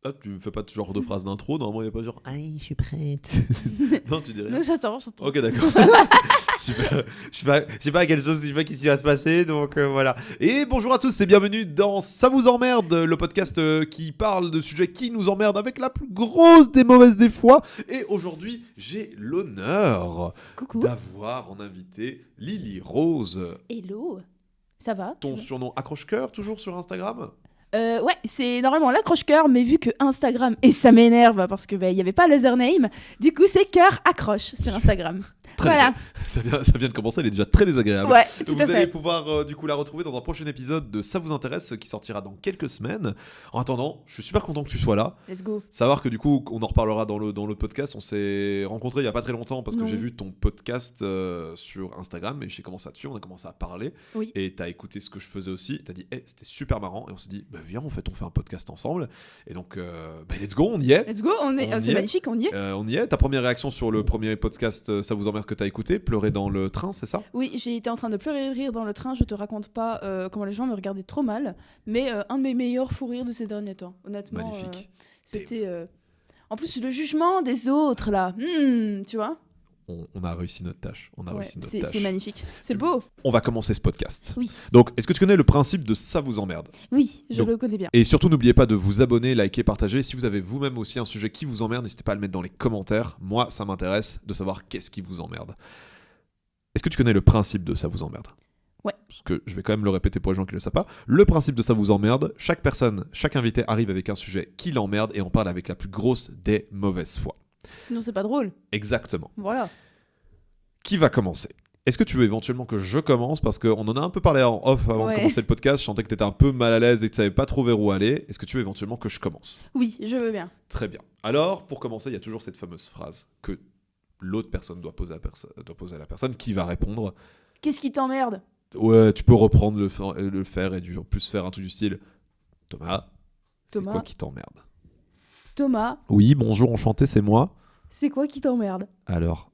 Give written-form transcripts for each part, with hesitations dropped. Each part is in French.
Ah, tu me fais pas de genre de phrase d'intro, normalement il n'y a pas genre aïe, je suis prête. Non, tu dis rien. Non, j'attends. Ok, d'accord. Super. Je sais pas quelque chose, je sais pas qu'est-ce qui va se passer, donc voilà. Et bonjour à tous et bienvenue dans Ça vous emmerde, le podcast qui parle de sujets qui nous emmerdent avec la plus grosse des mauvaises des fois. Et aujourd'hui, j'ai l'honneur Coucou. d'avoir en invité Lily Rose. Hello. Ça va? Ton surnom accroche-cœur toujours sur Instagram? Ouais, c'est normalement l'accroche-cœur, mais vu que Instagram, et ça m'énerve parce que il y avait pas l'username, du coup c'est cœur accroche sur Instagram. Très Voilà. ça vient de commencer, elle est déjà très désagréable. Ouais, tout Vous à allez fait. pouvoir du coup la retrouver dans un prochain épisode de Ça vous intéresse qui sortira dans quelques semaines. En attendant, je suis super content que tu sois là. Let's go. Savoir que du coup, on en reparlera dans le podcast. On s'est rencontrés il y a pas très longtemps parce que Non. j'ai vu ton podcast sur Instagram et j'ai commencé dessus. On a commencé à parler Oui. et t'as écouté ce que je faisais aussi. T'as dit, c'était super marrant et on s'est dit, bah viens, en fait, on fait un podcast ensemble. Et donc, let's go, on y est. Let's go, On y c'est est. magnifique, on y est. On y est. Ta première réaction sur le premier podcast, Ça vous emmerde que t'as écouté, pleurer dans le train, c'est ça? Oui, j'ai été en train de pleurer et de rire dans le train, je te raconte pas comment les gens me regardaient trop mal, mais un de mes meilleurs fous rires de ces derniers temps, honnêtement. Magnifique. C'était... En plus, le jugement des autres, là, tu vois. On a réussi notre tâche. On a Ouais, réussi notre c'est tâche. magnifique. C'est beau. On va commencer ce podcast. Oui. Donc, est-ce que tu connais le principe de Ça vous emmerde? Oui, je Donc- le connais bien. Et surtout, n'oubliez pas de vous abonner, liker, partager. Si vous avez vous-même aussi un sujet qui vous emmerde, n'hésitez pas à le mettre dans les commentaires. Moi, ça m'intéresse de savoir qu'est-ce qui vous emmerde. Est-ce que tu connais le principe de Ça vous emmerde? Ouais. Parce que je vais quand même le répéter pour les gens qui ne le savent pas. Le principe de Ça vous emmerde, chaque personne, chaque invité arrive avec un sujet qui l'emmerde et on parle avec la plus grosse des mauvaises foi. Sinon, c'est pas drôle. Exactement. Voilà. Qui va commencer? Est-ce que tu veux éventuellement que je commence? Parce qu'on en a un peu parlé en off avant de Ouais. commencer le podcast. Je sentais que tu étais un peu mal à l'aise et que tu savais pas trop vers où aller. Est-ce que tu veux éventuellement que je commence? Oui, je veux bien. Très bien. Alors, pour commencer, il y a toujours cette fameuse phrase que l'autre personne doit poser à la personne qui va répondre. Qu'est-ce qui t'emmerde? Ouais, tu peux reprendre le faire et en plus faire un truc du style Thomas, c'est Thomas. quoi qui t'emmerde? Thomas, Oui, bonjour, enchanté, c'est moi. c'est quoi qui t'emmerde? Alors,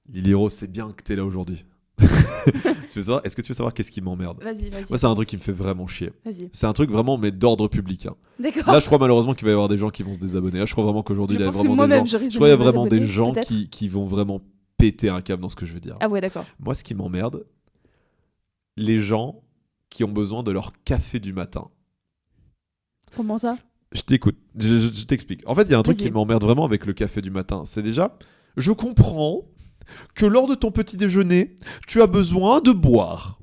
Lily Rose, c'est bien que t'es là aujourd'hui. Est-ce que tu veux savoir qu'est-ce qui m'emmerde? Vas-y. Moi, c'est un truc qui me fait vraiment chier. Vas-y. C'est un truc vraiment, mais d'ordre public. Hein. D'accord. Là, je crois malheureusement qu'il va y avoir des gens qui vont se désabonner. Là, je crois vraiment qu'aujourd'hui, Je il y a pense que vraiment des moi-même, gens. je risque Je crois qu'il y a de me vraiment des désabonner, gens peut-être. qui vont vraiment péter un câble dans ce que je veux dire. Ah ouais, d'accord. Moi, ce qui m'emmerde, les gens qui ont besoin de leur café du matin. Comment ça? Je t'écoute, je t'explique. En fait, il y a un truc Vas-y. qui m'emmerde vraiment avec le café du matin. C'est déjà, je comprends que lors de ton petit déjeuner, tu as besoin de boire.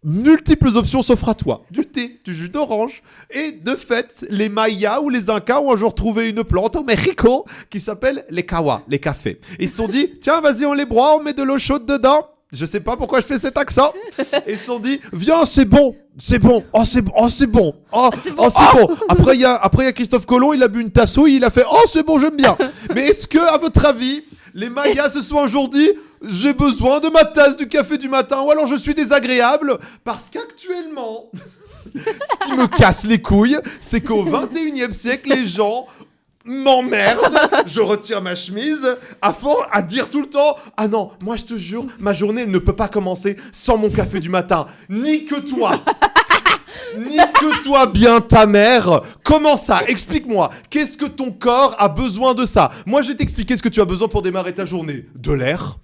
Multiples options s'offrent à toi. Du thé, du jus d'orange. Et de fait, les Mayas ou les Incas ont un jour trouvé une plante en Mexico qui s'appelle les kawa, les cafés. Et ils se sont dit, tiens, vas-y, on les broie, on met de l'eau chaude dedans. Je sais pas pourquoi je fais cet accent. Et ils se sont dit, viens, c'est bon. C'est bon. Oh, c'est bon. Oh, c'est bon. Oh, c'est bon. oh, c'est bon. Après, il y a Christophe Colomb, il a bu une tassouille, il a fait, oh, c'est bon, j'aime bien. Mais est-ce que, à votre avis, les Mayas se sont un jour dit, j'ai besoin de ma tasse du café du matin, ou alors je suis désagréable? Parce qu'actuellement, ce qui me casse les couilles, c'est qu'au 21e siècle, les gens m'emmerdent, je retire ma chemise, à dire tout le temps, ah non, moi je te jure, ma journée ne peut pas commencer sans mon café du matin. Ni que toi. Ni que toi, bien ta mère. Comment ça? Explique-moi. Qu'est-ce que ton corps a besoin de ça? Moi, je vais t'expliquer ce que tu as besoin pour démarrer ta journée. De l'air.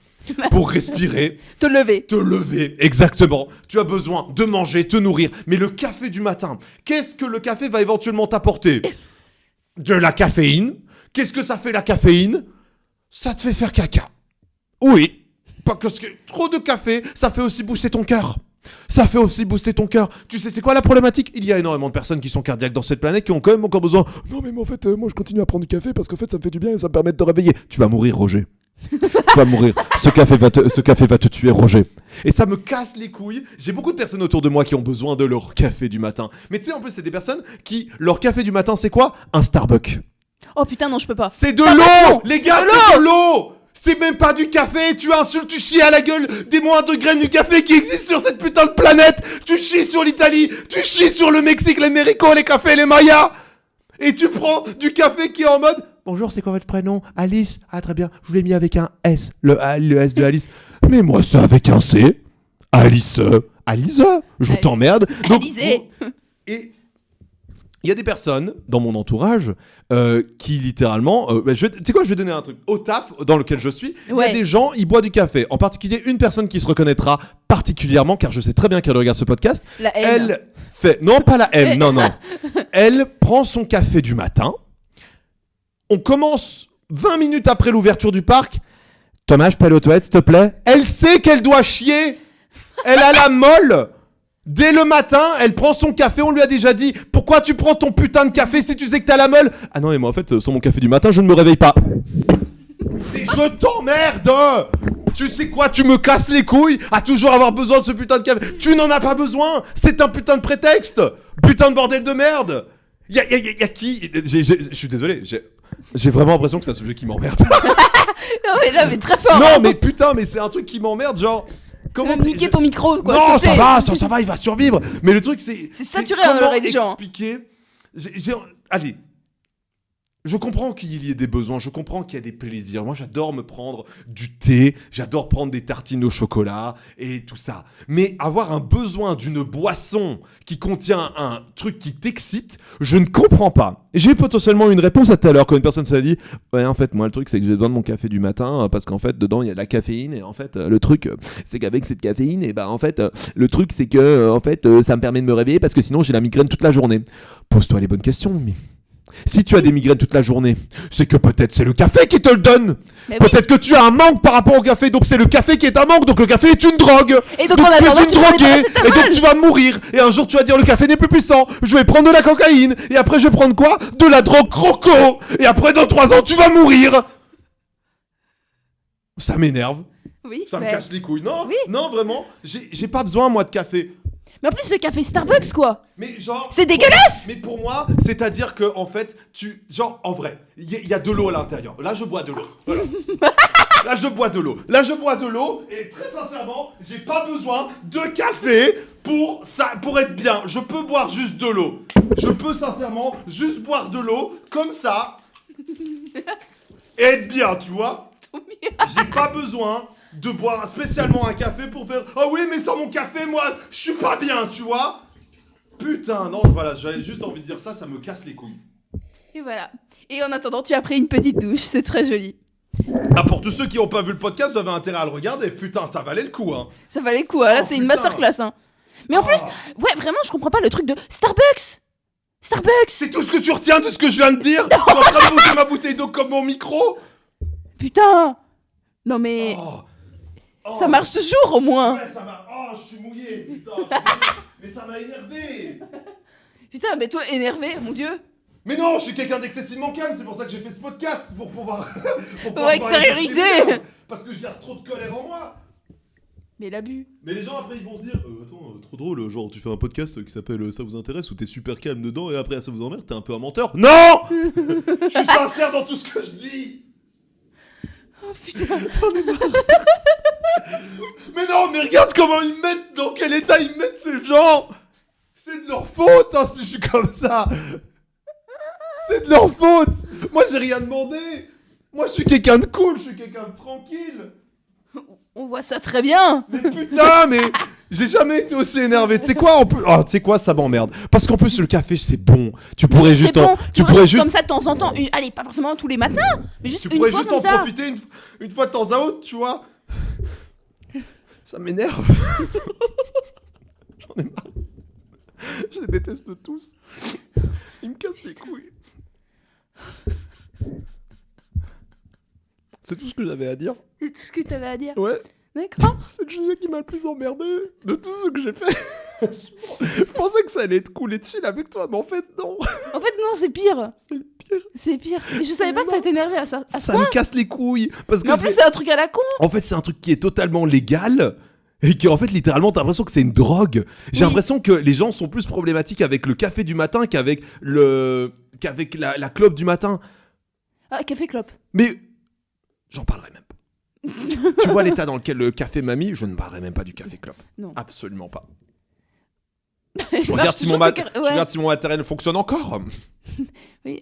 Pour respirer. Te lever. Te lever, exactement. Tu as besoin de manger, te nourrir. Mais le café du matin, qu'est-ce que le café va éventuellement t'apporter? De la caféine. Qu'est-ce que ça fait la caféine? Ça te fait faire caca. Oui. Parce que trop de café, ça fait aussi booster ton cœur. Ça fait aussi booster ton cœur. Tu sais, c'est quoi la problématique? Il y a énormément de personnes qui sont cardiaques dans cette planète qui ont quand même encore besoin. Non, mais moi, en fait, moi, je continue à prendre du café parce qu'en fait, ça me fait du bien et ça me permet de te réveiller. Tu vas mourir, Roger. Tu vas mourir. Ce café va te tuer, Roger. Et ça me casse les couilles. J'ai beaucoup de personnes autour de moi qui ont besoin de leur café du matin. Mais tu sais, en plus, c'est des personnes qui, leur café du matin, c'est quoi? Un Starbucks. Oh putain, non, je peux pas. C'est de Ça l'eau! dépend. Les C'est gars, de c'est de l'eau! C'est même pas du café! Tu insultes, tu chies à la gueule des moins de graines du café qui existent sur cette putain de planète! Tu chies sur l'Italie! Tu chies sur le Mexique, les Mérico, les cafés, les Mayas! Et tu prends du café qui est en mode bonjour, c'est quoi votre prénom? Alice? Ah, très bien, je vous l'ai mis avec un S, le S de Alice. Mais moi, c'est avec un C. Alice, je Allez. t'emmerde. Donc, Alizé. et Il y a des personnes dans mon entourage qui littéralement... tu sais quoi, je vais donner un truc. Au taf dans lequel je suis, il y a des gens, ils boivent du café. En particulier, une personne qui se reconnaîtra particulièrement, car je sais très bien qu'elle regarde ce podcast. La haine. Elle fait... Non, pas la haine, non. Elle prend son café du matin. On commence 20 minutes après l'ouverture du parc. Thomas, je peux aller aux toilettes, s'il te plaît? Elle sait qu'elle doit chier. Elle a la molle. Dès le matin, elle prend son café, on lui a déjà dit « Pourquoi tu prends ton putain de café si tu sais que t'as la meule ?» Ah non, mais moi en fait, sans mon café du matin, je ne me réveille pas. Et je t'emmerde. Tu sais quoi, tu me casses les couilles à toujours avoir besoin de ce putain de café. Tu n'en as pas besoin. C'est un putain de prétexte. Putain de bordel de merde. Y a qui... Je suis désolé, j'ai vraiment l'impression que c'est un sujet qui m'emmerde. Non mais là, mais très fort. Non mais putain, mais c'est un truc qui m'emmerde, genre... Comment niquer ton micro, quoi. Non, ça va, il va survivre. Mais le truc, c'est saturé à l'oreille des gens. Expliquer. Allez. Je comprends qu'il y ait des besoins, je comprends qu'il y a des plaisirs. Moi, j'adore me prendre du thé, j'adore prendre des tartines au chocolat et tout ça. Mais avoir un besoin d'une boisson qui contient un truc qui t'excite, je ne comprends pas. J'ai potentiellement une réponse à tout à l'heure quand une personne s'est dit « Ouais, en fait, moi, le truc, c'est que j'ai besoin de mon café du matin parce qu'en fait, dedans, il y a de la caféine. Et en fait, le truc, c'est qu'avec cette caféine, et ben, en fait, le truc, c'est que, en fait, ça me permet de me réveiller parce que sinon, j'ai la migraine toute la journée. » Pose-toi les bonnes questions, mais... Si tu as des migraines toute la journée, c'est que peut-être c'est le café qui te le donne. Peut-être que tu as un manque par rapport au café, donc c'est le café qui est un manque, donc le café est une drogue. Et donc tu es une droguée, et donc tu vas mourir. Et un jour tu vas dire le café n'est plus puissant, je vais prendre de la cocaïne, et après je vais prendre quoi? De la drogue croco. Et après dans 3 ans tu vas mourir. Ça m'énerve. Oui. Ça me casse les couilles. Non, oui. Non vraiment, j'ai pas besoin moi de café. Mais en plus, le café Starbucks, quoi. Mais genre... C'est dégueulasse. Mais pour moi, c'est-à-dire que en fait, genre, en vrai, il y a de l'eau à l'intérieur. Là, je bois de l'eau. Voilà. Là, je bois de l'eau. Et très sincèrement, j'ai pas besoin de café pour être bien. Je peux boire juste de l'eau. Je peux sincèrement juste boire de l'eau, comme ça, et être bien, tu vois. J'ai pas besoin... de boire spécialement un café pour faire « Ah oui, mais sans mon café, moi, je suis pas bien, tu vois ?» Putain, non, voilà, j'avais juste envie de dire ça, ça me casse les couilles. Et voilà. Et en attendant, tu as pris une petite douche, c'est très joli. Ah, pour tous ceux qui n'ont pas vu le podcast, vous avez intérêt à le regarder. Putain, ça valait le coup, hein. Ça valait le coup, hein. Là, c'est une masterclass, hein. Mais en plus, ouais, vraiment, je comprends pas le truc de Starbucks. C'est tout ce que tu retiens de ce que je viens de dire? Tu es en train de poser ma bouteille d'eau comme mon micro? Putain. Non, mais... Ça marche toujours, au moins. Ouais, ça m'a... Oh, je suis mouillé, putain, mais ça m'a énervé. Putain, mais toi, énervé, mon Dieu. Mais non, je suis quelqu'un d'excessivement calme, c'est pour ça que j'ai fait ce podcast, pour pouvoir extérioriser. Parce que je garde trop de colère en moi. Mais l'abus. Mais les gens après ils vont se dire attends, trop drôle, genre tu fais un podcast qui s'appelle Ça vous intéresse où t'es super calme dedans et après ça vous emmerde, t'es un peu un menteur. Non. Je suis sincère dans tout ce que je dis. Oh putain. J'en ai marre. Mais non, mais regarde comment ils me mettent, dans quel état ils me mettent ces gens. C'est de leur faute hein, si je suis comme ça. C'est de leur faute. Moi j'ai rien demandé. Moi je suis quelqu'un de cool, je suis quelqu'un de tranquille. On voit ça très bien. Mais putain, mais j'ai jamais été aussi énervé. Tu sais quoi, en plus... Oh, tu sais quoi, ça m'emmerde. Parce qu'en plus le café c'est bon. Tu pourrais Oui, juste, bon. tu pourrais juste comme ça de temps en temps. Allez, pas forcément tous les matins, mais juste tu une pourrais fois juste comme en ça. profiter une fois de temps à autre, tu vois. Ça m'énerve. J'en ai marre. Je les déteste tous. Ils me cassent les couilles. C'est tout ce que j'avais à dire. C'est tout ce que t'avais à dire. Ouais. D'accord. C'est le sujet qui m'a le plus emmerdé de tout ce que j'ai fait. Je pensais que ça allait être cool et chill avec toi, mais en fait, non. En fait, non, c'est pire. C'est le pire. C'est pire. Mais je savais pas que ça t'énervait à ça. Ça me casse les couilles. Parce que mais en plus, c'est un truc à la con. En fait, c'est un truc qui est totalement légal. Et qui en fait littéralement t'as l'impression que c'est une drogue. J'ai l'impression que les gens sont plus problématiques avec le café du matin qu'avec la clope du matin. Ah, café clope. Mais j'en parlerai même pas. Tu vois l'état dans lequel le café m'a mis, je ne parlerai même pas du café clope. Non. Absolument pas. Je regarde si mon matériel fonctionne encore. Oui.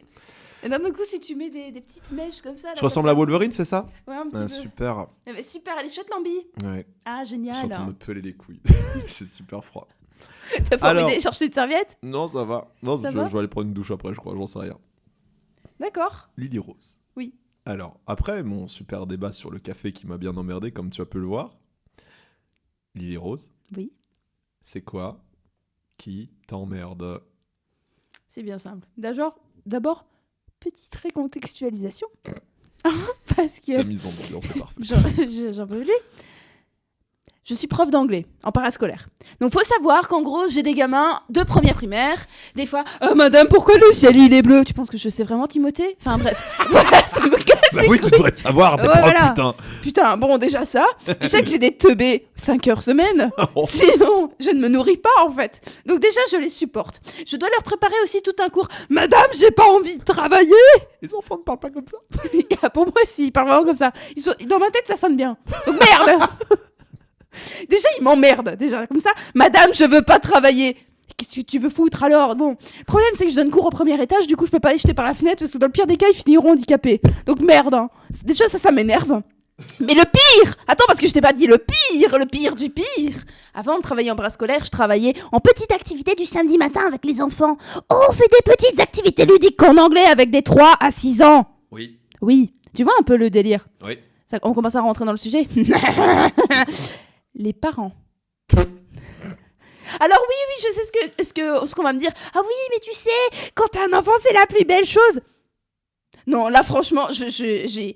Et d'un coup, si tu mets des petites mèches comme ça... Là, je ressemble à Wolverine, c'est ça? Ouais, un petit peu. Super. Super, elle est chouette l'ambi. Ouais. Ah, génial. Je suis en train de me peler les couilles. C'est super froid. T'as pas Alors- envie d'aller chercher une serviette? Non, ça va. Non, Ça je va vais aller prendre une douche après, je crois, j'en sais rien. D'accord. Lily Rose. Oui. Alors, après mon super débat sur le café qui m'a bien emmerdé, comme tu as pu le voir, Lily Rose, Oui. c'est quoi qui t'emmerde? C'est bien simple. D'abord, petite récontextualisation. Parce que La mise en ambiance est parfaite. j'en peux plus. Je suis prof d'anglais en parascolaire. Donc faut savoir qu'en gros, j'ai des gamins de première primaire. Des fois, madame, pourquoi le ciel il est bleu? Tu penses que je sais vraiment Timothée? Enfin bref, voilà, ça me casse Bah les oui, tu couilles. devrais savoir, t'es Ouais, prof, voilà. putain. Putain, bon déjà ça. Déjà que j'ai des teubés 5 heures semaine. Oh. Sinon, je ne me nourris pas en fait. Donc déjà, je les supporte. Je dois leur préparer aussi tout un cours. Madame, j'ai pas envie de travailler. Les enfants ne parlent pas comme ça. Pour moi, si, ils parlent vraiment comme ça. Dans ma tête, ça sonne bien. Donc merde. Déjà, ils m'emmerdent. Déjà, comme ça. Madame, je veux pas travailler. Qu'est-ce que tu veux foutre alors? Bon, le problème, c'est que je donne cours au premier étage. Du coup, je peux pas les jeter par la fenêtre parce que dans le pire des cas, ils finiront handicapés. Donc merde. Hein. Déjà, ça m'énerve. Mais le pire! Attends, parce que je t'ai pas dit le pire du pire! Avant de travailler en parascolaire, je travaillais en petite activité du samedi matin avec les enfants. Oh, on fait des petites activités ludiques en anglais avec des 3 à 6 ans. Oui. Oui, tu vois un peu le délire. Oui. Ça, on commence à rentrer dans le sujet. Les parents. Alors oui, je sais ce qu'on va me dire. Ah oui, mais tu sais, quand t'as un enfant, c'est la plus belle chose. Non, là, franchement, j'ai...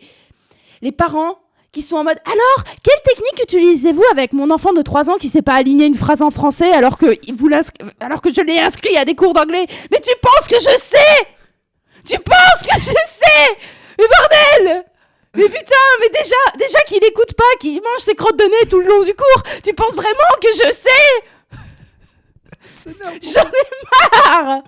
Les parents qui sont en mode « Alors, quelle technique utilisez-vous avec mon enfant de 3 ans qui sait pas aligner une phrase en français alors que je l'ai inscrit à des cours d'anglais? Mais tu penses que je sais? Tu penses que je sais? Mais bordel! Mais putain, mais déjà qu'il écoute pas, qu'il mange ses crottes de nez tout le long du cours, tu penses vraiment que je sais? J'en ai marre!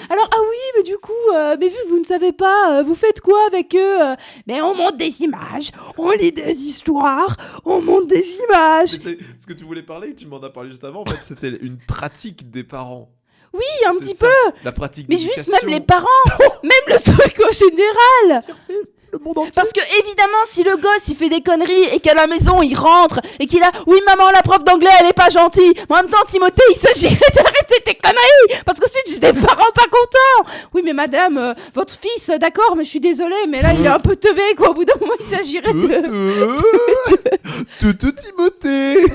Alors, ah oui, mais du coup, mais vu que vous ne savez pas, vous faites quoi avec eux? Mais on monte des images, on lit des histoires, on monte des images. Mais c'est ce que tu voulais parler, tu m'en as parlé juste avant, en fait, c'était une pratique des parents. Oui, un C'est petit ça, peu. La pratique Mais d'éducation. juste même les parents, même le truc en général. Le monde entier. Parce que évidemment, si le gosse il fait des conneries et qu'à la maison il rentre et qu'il a oui maman la prof d'anglais elle est pas gentille, mais en même temps Timothée il s'agirait d'arrêter tes conneries parce qu'ensuite j'ai des parents pas contents. Oui mais madame, votre fils d'accord mais je suis désolée mais là il est un peu teubé quoi, au bout d'un moment il s'agirait de... Tout Timothée.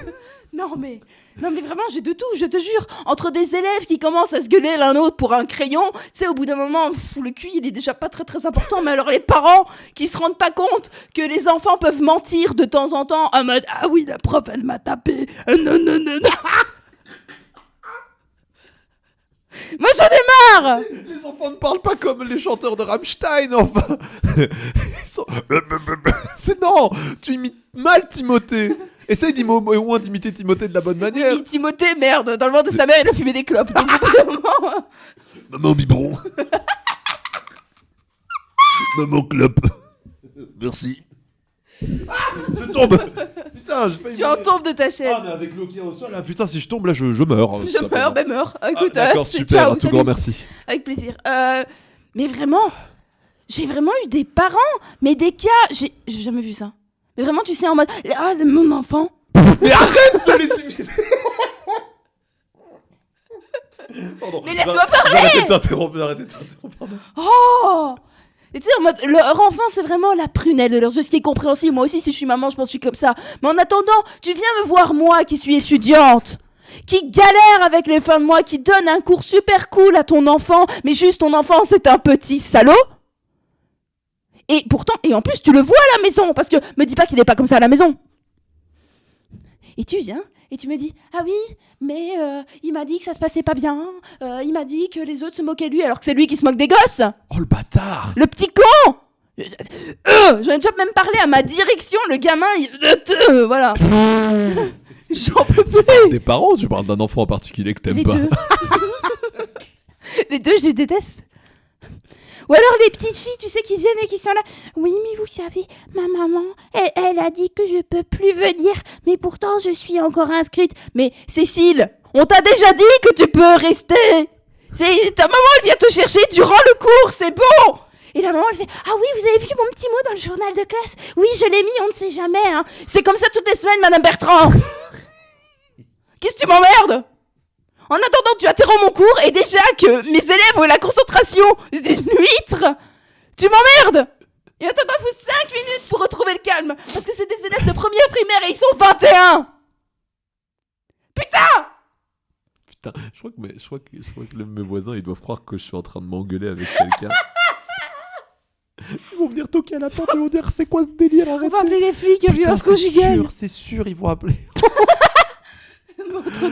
Non mais vraiment j'ai de tout, je te jure. Entre des élèves qui commencent à se gueuler l'un l'autre pour un crayon, tu sais au bout d'un moment, le cul il est déjà pas très très important, mais alors les parents qui se rendent pas compte que les enfants peuvent mentir de temps en temps en mode ah oui la prof elle m'a tapé, non. Moi j'en ai marre. Les enfants ne parlent pas comme les chanteurs de Rammstein, enfin. Ils sont... C'est non, tu imites mal Timothée. Essaye au moins d'imiter Timothée de la bonne manière. Oui, Timothée, merde, dans le ventre de sa mère il a fumé des clopes. Donc, au bout d'un moment... Maman biberon. Maman clope. Merci. Ah, je tombe. Putain, j'ai failli Tu en tombes de ta chaise. Ah, mais avec l'eau qui est au sol, là, putain, si je tombe, là, je meurs. Je meurs, ben meurs. Écoute, d'accord, c'est super, ciao, un tout salut. grand merci. Avec plaisir. Mais vraiment, j'ai vraiment eu des parents, mais des cas, j'ai jamais vu ça. Mais vraiment, tu sais, en mode, ah, mon enfant. Mais arrête de les imiter. Pardon. Mais laisse-moi parler. J'arrête de t'interrompre, pardon. Oh. Et tu sais, en mode, leur enfant, c'est vraiment la prunelle de leur jeu, ce qui est compréhensible. Moi aussi, si je suis maman, je pense que je suis comme ça. Mais en attendant, tu viens me voir, moi, qui suis étudiante, qui galère avec les fins de mois, qui donne un cours super cool à ton enfant, mais juste ton enfant, c'est un petit salaud. Et pourtant, et en plus, tu le vois à la maison, parce que me dis pas qu'il est pas comme ça à la maison. Et tu viens, et tu me dis, ah oui, mais il m'a dit que ça se passait pas bien, il m'a dit que les autres se moquaient de lui, alors que c'est lui qui se moque des gosses. Oh, le bâtard. Le petit con. J'en ai déjà même parlé à ma direction, le gamin, voilà. J'en peux plus. Des parents ou tu parles d'un enfant en particulier que t'aimes Les pas? deux. Les deux, je les déteste. Ou alors les petites filles, tu sais, qui viennent et qui sont là. Oui, mais vous savez, ma maman, elle a dit que je peux plus venir, mais pourtant je suis encore inscrite. Mais Cécile, on t'a déjà dit que tu peux rester. Ta maman, elle vient te chercher durant le cours, c'est bon. Et la maman, elle fait « Ah oui, vous avez vu mon petit mot dans le journal de classe? Oui, je l'ai mis, on ne sait jamais. Hein. C'est comme ça toutes les semaines, Madame Bertrand. » Qu'est-ce que tu m'emmerdes? En attendant, tu interromps mon cours et déjà que mes élèves ont la concentration d'une huître, tu m'emmerdes. Et attends, il faut 5 minutes pour retrouver le calme. Parce que c'est des élèves de première primaire et ils sont 21. Putain! Putain, je crois que mes voisins, ils doivent croire que je suis en train de m'engueuler avec quelqu'un. Ils vont venir toquer à la porte et vont dire c'est quoi ce délire, On arrêtez. va appeler les flics, violence conjugale. C'est sûr, ils vont appeler.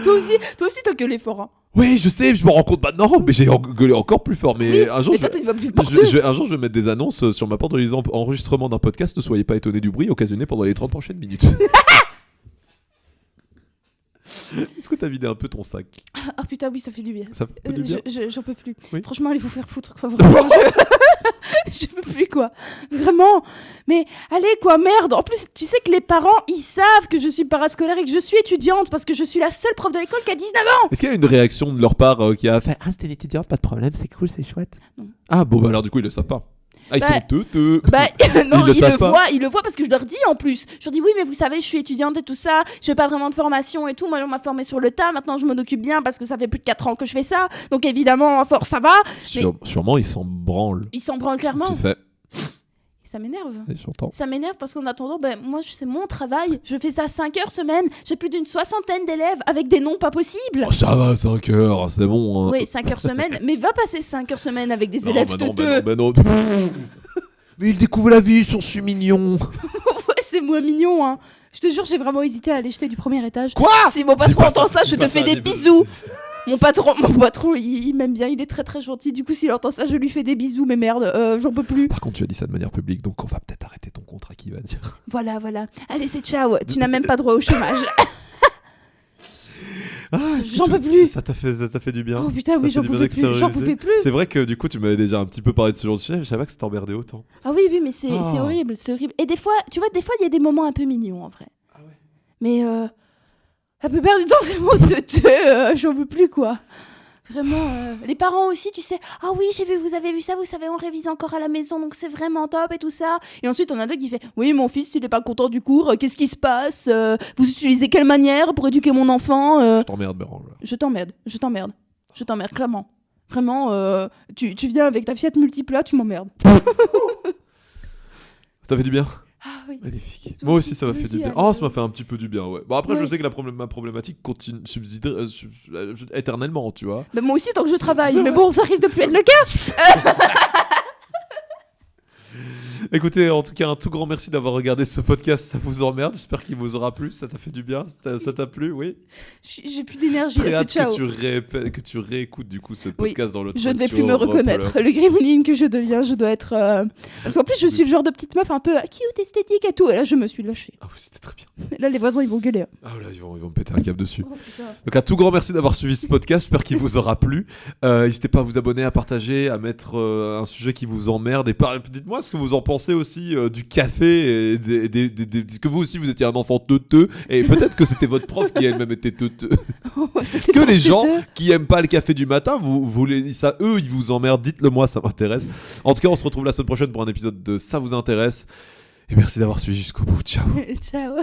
Toi aussi t'as gueulé fort. Hein. Oui, je sais, je me rends compte maintenant, mais j'ai gueulé encore plus fort. Mais Oui, un jour, mais toi t'es pas plus porteuse. un jour, je vais mettre des annonces sur ma porte en disant enregistrement d'un podcast, ne soyez pas étonnés du bruit occasionné pendant les 30 prochaines minutes. Est-ce que t'as vidé un peu ton sac? Ah putain, oui, ça fait du bien. Ça fait du bien. J'en peux plus. Oui. Franchement, allez vous faire foutre, quoi. Vraiment, je peux plus, quoi. Vraiment. Mais allez, quoi, merde. En plus, tu sais que les parents, ils savent que je suis parascolaire et que je suis étudiante parce que je suis la seule prof de l'école qui a 19 ans. Est-ce qu'il y a une réaction de leur part qui a fait ah, c'était une étudiante, pas de problème, c'est cool, c'est chouette? Non. Ah, bon, bah alors du coup, ils le savent pas. Ah, ils Bah, sont teuteux. Bah non, Ils le voient parce que je leur dis en plus. Je leur dis oui, mais vous savez, je suis étudiante et tout ça, je fais pas vraiment de formation et tout. Moi, on m'a formée sur le tas. Maintenant, je m'en occupe bien parce que ça fait plus de 4 ans que je fais ça. Donc évidemment, à force, ça va. Sûrement, ils s'en branlent. Ils s'en branlent clairement. Tu fais. Ça m'énerve. J'entends. Ça m'énerve parce qu'en attendant, moi, c'est mon travail. Je fais ça 5 heures semaine. J'ai plus d'une 60aine d'élèves avec des noms pas possibles. Oh, ça va, 5 heures, c'est bon. Hein. Oui, 5 heures semaine. Mais va passer 5 heures semaine avec des Non, élèves bah non, teuteux. bah non. Mais ils découvrent la vie, ils sont si mignons. Ouais, c'est moins mignon, hein. Je te jure, j'ai vraiment hésité à aller jeter du premier étage. Quoi? Si mon patron Dis pas entend ça, ça, dis je pas te fais ça, des dis pas- bisous. Mon patron, il m'aime bien, il est très très gentil. Du coup, s'il entend ça, je lui fais des bisous, mais merde, j'en peux plus. Par contre, tu as dit ça de manière publique, donc on va peut-être arrêter ton contrat qui va dire. Voilà. Allez, c'est ciao. Tu n'as même pas droit au chômage. Ah, J'en peux plus. Ça t'a fait du bien. Oh putain, oui, Ça j'en fait du bien pouvais plus. J'en d'extérioriser. pouvais plus. C'est vrai que du coup, tu m'avais déjà un petit peu parlé de ce genre de sujet, mais je savais pas que ça t'emmerdait autant. Ah oui, mais c'est Ah. horrible, c'est horrible. Et des fois, tu vois, il y a des moments un peu mignons en vrai. Ah ouais. Mais la plupart du temps, vraiment teuteux, j'en peux plus quoi. Vraiment, les parents aussi, tu sais, ah oui, j'ai vu, vous avez vu ça, vous savez, on révise encore à la maison, donc c'est vraiment top et tout ça. Et ensuite, on a d'autres qui fait, oui, mon fils, il est pas content du cours, qu'est-ce qui se passe? Vous utilisez quelle manière pour éduquer mon enfant? Je t'emmerde, Bérange. Je t'emmerde, clairement. Vraiment, tu viens avec ta Fiat Multipla, tu m'emmerdes. Ça fait du bien. Ah oui. Magnifique. Toi Moi aussi, aussi, ça m'a toi fait aussi, du bien. allez. Oh, ça m'a fait un petit peu du bien, ouais. Bon, après, je Ouais. sais que ma problématique continue, subsiste éternellement, tu vois. Bah, moi aussi, tant que je travaille. C'est Mais vrai. bon, ça risque de plus être le cas. Écoutez, en tout cas, un tout grand merci d'avoir regardé ce podcast. Ça vous emmerde. J'espère qu'il vous aura plu. Ça t'a fait du bien. Ça t'a plu, oui. J'ai plus d'énergie, Très là, c'est hâte ciao. que tu réécoutes du coup ce podcast dans le Je train ne vais que tu plus me auras reconnaître. pour Le gremlin que je deviens, je dois être. Parce qu'en plus, je suis le genre de petite meuf un peu cute, esthétique et tout. Et là, je me suis lâchée. Ah oui, c'était très bien. Et là, les voisins, ils vont gueuler. Ah là, ils vont me péter un câble dessus. Oh, putain. Donc un tout grand merci d'avoir suivi ce podcast, j'espère qu'il vous aura plu. N'hésitez pas à vous abonner, à partager, à mettre un sujet qui vous emmerde. Et dites-moi ce que vous en pensez aussi du café. Et est-ce que vous aussi vous étiez un enfant teuteux? Et peut-être que c'était votre prof qui elle-même était teuteux. C'était Que pas les gens teuteux. qui aiment pas le café du matin, ça, eux, ils vous emmerdent, dites-le moi, ça m'intéresse. En tout cas, on se retrouve la semaine prochaine pour un épisode de Ça vous intéresse. Et merci d'avoir suivi jusqu'au bout. Ciao. Ciao.